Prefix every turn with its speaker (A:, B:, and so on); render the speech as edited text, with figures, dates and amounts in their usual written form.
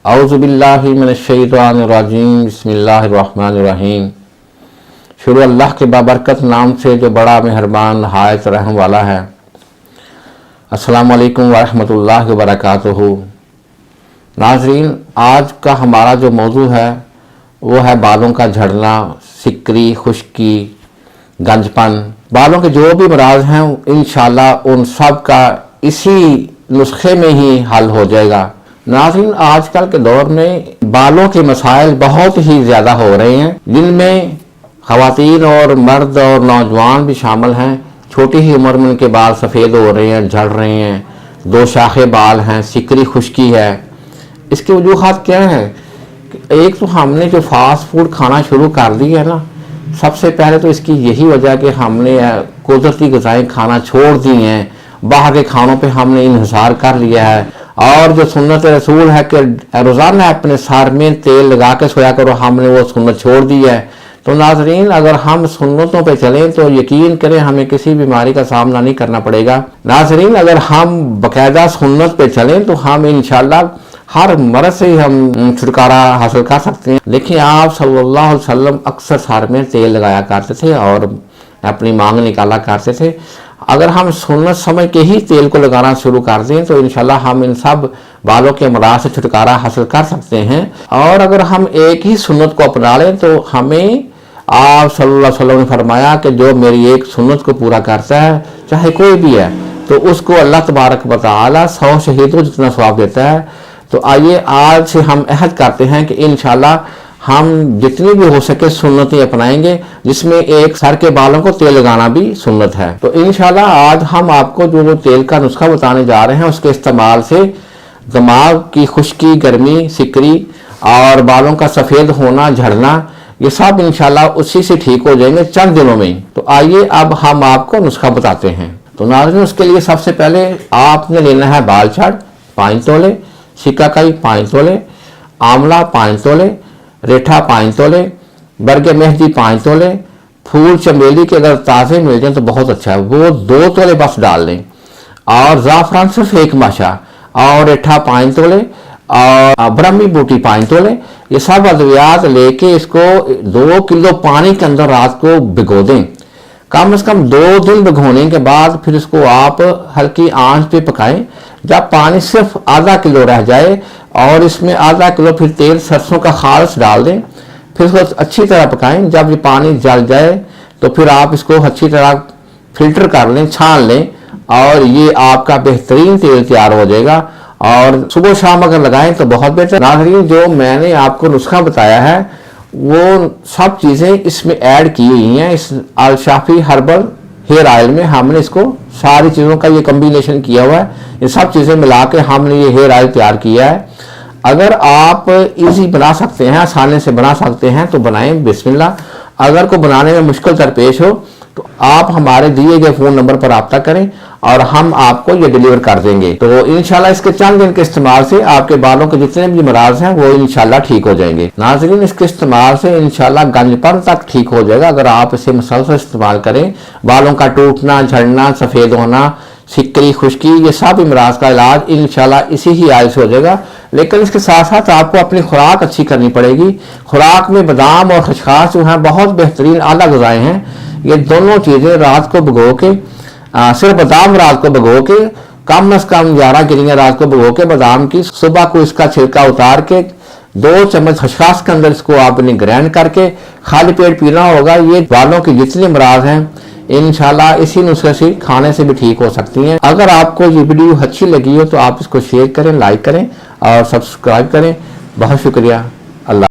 A: औज़ुबिल्लाहि मिनश्शैतानिर्रजीम बिस्मिल्लाहिर्रहमानिर्रहीम। शुरू अल्लाह के बाबरकत नाम से जो बड़ा मेहरबान नहायत रहम वाला है। अस्सलामु अलैकुम वरहमतुल्लाहि वबरकातुहू। नाज़रीन, आज का हमारा जो मौजू है वो है बालों का झड़ना, सिकरी, खुश्की, गंजपन। बालों के जो भी मराज हैं इंशाल्लाह उन सब का इसी नुस्खे में ही हल हो जाएगा। नाज़रीन, आजकल के दौर में बालों के मसाइल बहुत ही ज़्यादा हो रहे हैं, जिनमें ख़वातीन और मर्द और नौजवान भी शामिल हैं। छोटी ही उम्र में उनके बाल सफ़ेद हो रहे हैं, झड़ रहे हैं, दो शाखे बाल हैं, सिकरी, खुश्की है। इसके वजूहात क्या हैं? एक तो हमने जो फास्ट फूड खाना शुरू कर दिया है ना, सबसे पहले तो इसकी यही वजह कि हमने कुदरती ग़िज़ाएँ खाना छोड़ दी हैं, बाहर के खानों पे हमने इन्हिसार कर लिया है। और जो सुन्नत रसूल है कि रोज़ाना अपने सर में तेल लगा के सोया करो, हमने वो सुन्नत छोड़ दी है। तो नाज़रीन, अगर हम सुन्नतों पे चलें तो यकीन करें हमें किसी बीमारी का सामना नहीं करना पड़ेगा। नाज़रीन, अगर हम बाकायदा सुन्नत पे चलें तो हम इंशाल्लाह हर मर्ज़ से हम छुटकारा हासिल कर सकते हैं। देखिए, आप सल्लल्लाहु अलैहि वसल्लम अक्सर सर में तेल लगाया करते थे और अपनी मांग निकाला करते थे। अगर हम सुन्नत समझ के ही तेल को लगाना शुरू कर दें तो इंशाल्लाह हम इन सब बालों के अमराज से छुटकारा हासिल कर सकते हैं। और अगर हम एक ही सुन्नत को अपना लें तो हमें आप सल्लल्लाहु अलैहि वसल्लम ने फरमाया कि जो मेरी एक सुन्नत को पूरा करता है, चाहे कोई भी है, तो उसको अल्लाह तबारक व तआला 100 शहीदों जितना सवाब देता है। तो आइए आज से हम अहद करते हैं कि इंशाल्लाह हम जितनी भी हो सके सुन्नतें अपनाएंगे, जिसमें एक सर के बालों को तेल लगाना भी सुन्नत है। तो इंशाल्लाह आज हम आपको जो तेल का नुस्खा बताने जा रहे हैं उसके इस्तेमाल से दिमाग की खुश्की, गर्मी, सिकरी और बालों का सफ़ेद होना, झड़ना, ये सब इंशाल्लाह उसी से ठीक हो जाएंगे चंद दिनों में ही। तो आइए अब हम आपको नुस्खा बताते हैं। तो नाज़रीन, उसके लिए सबसे पहले आपने लेना है बाल छाड़ 5 तोले, शिकाकाई 5 तोले, आंवला 5 तोले, रेठा 5 तोले, बरगे मेहंदी 5 तोले, फूल चमेली के अगर ताज़े मिल जाए तो बहुत अच्छा है, वो 2 तोले बस डाल लें। और ज़ाफ़रान सिर्फ 1 माशा, और रेठा 5 तोले और ब्रह्मी बूटी 5 तोले। ये सब अद्वियात लेके इसको 2 किलो पानी के अंदर रात को भिगो दें। कम से कम 2 दिन भिगोने के बाद फिर इसको आप हल्की आंच पे पकाएं। जब पानी सिर्फ आधा किलो रह जाए और इसमें आधा किलो फिर तेल सरसों का खालिस डाल दें, फिर इसको अच्छी तरह पकाएं। जब ये पानी जल जाए तो फिर आप इसको अच्छी तरह फिल्टर कर लें, छान लें और ये आपका बेहतरीन तेल तैयार हो जाएगा। और सुबह शाम अगर लगाएं तो बहुत बेहतर। नाज़रीन, जो मैंने आपको नुस्खा बताया है वो सब चीज़ें इसमें ऐड की हुई हैं। इस अल शाफी हर्बल हेयर ऑयल में हमने इसको सारी चीज़ों का ये कम्बिनेशन किया हुआ है। ये सब चीज़ें मिला के हमने ये हेयर ऑयल तैयार किया है। अगर आप इजी बना सकते हैं, आसानी से बना सकते हैं तो बनाएं, बिस्मिल्लाह। अगर को बनाने में मुश्किल दरपेश हो तो आप हमारे दिए गए फ़ोन नंबर पर रब्ता करें और हम आपको ये डिलीवर कर देंगे। तो इंशाल्लाह इसके चंद दिन के इस्तेमाल से आपके बालों के जितने भी मराज हैं वो इंशाल्लाह ठीक हो जाएंगे। नाज़रीन, इसके इस्तेमाल से इंशाल्लाह गंजपन तक ठीक हो जाएगा अगर आप इसे मुसलसल इस्तेमाल करें। बालों का टूटना, झड़ना, सफ़ेद होना, सिकरी, खुश्की, ये सब इमराज का इलाज इंशाल्लाह इसी ही आयल से हो जाएगा। लेकिन इसके साथ साथ आपको अपनी खुराक अच्छी करनी पड़ेगी। खुराक में बादाम और खसखस जो हैं बहुत बेहतरीन आला ग़िज़ाएँ हैं। ये दोनों चीज़ें रात को भिगो के, सिर्फ बादाम रात को भिगो के कम से कम 11 गिरियाँ रात को भिगो के बादाम की, सुबह को इसका छिलका उतार के 2 चम्मच खसखस के अंदर इसको आपने ग्राइंड करके खाली पेट पीना होगा। ये बालों के जितने मराज हैं इंशाल्लाह इसी नुस्खे से खाने से भी ठीक हो सकती हैं। अगर आपको ये वीडियो अच्छी लगी हो तो आप इसको शेयर करें, लाइक करें और सब्सक्राइब करें। बहुत शुक्रिया।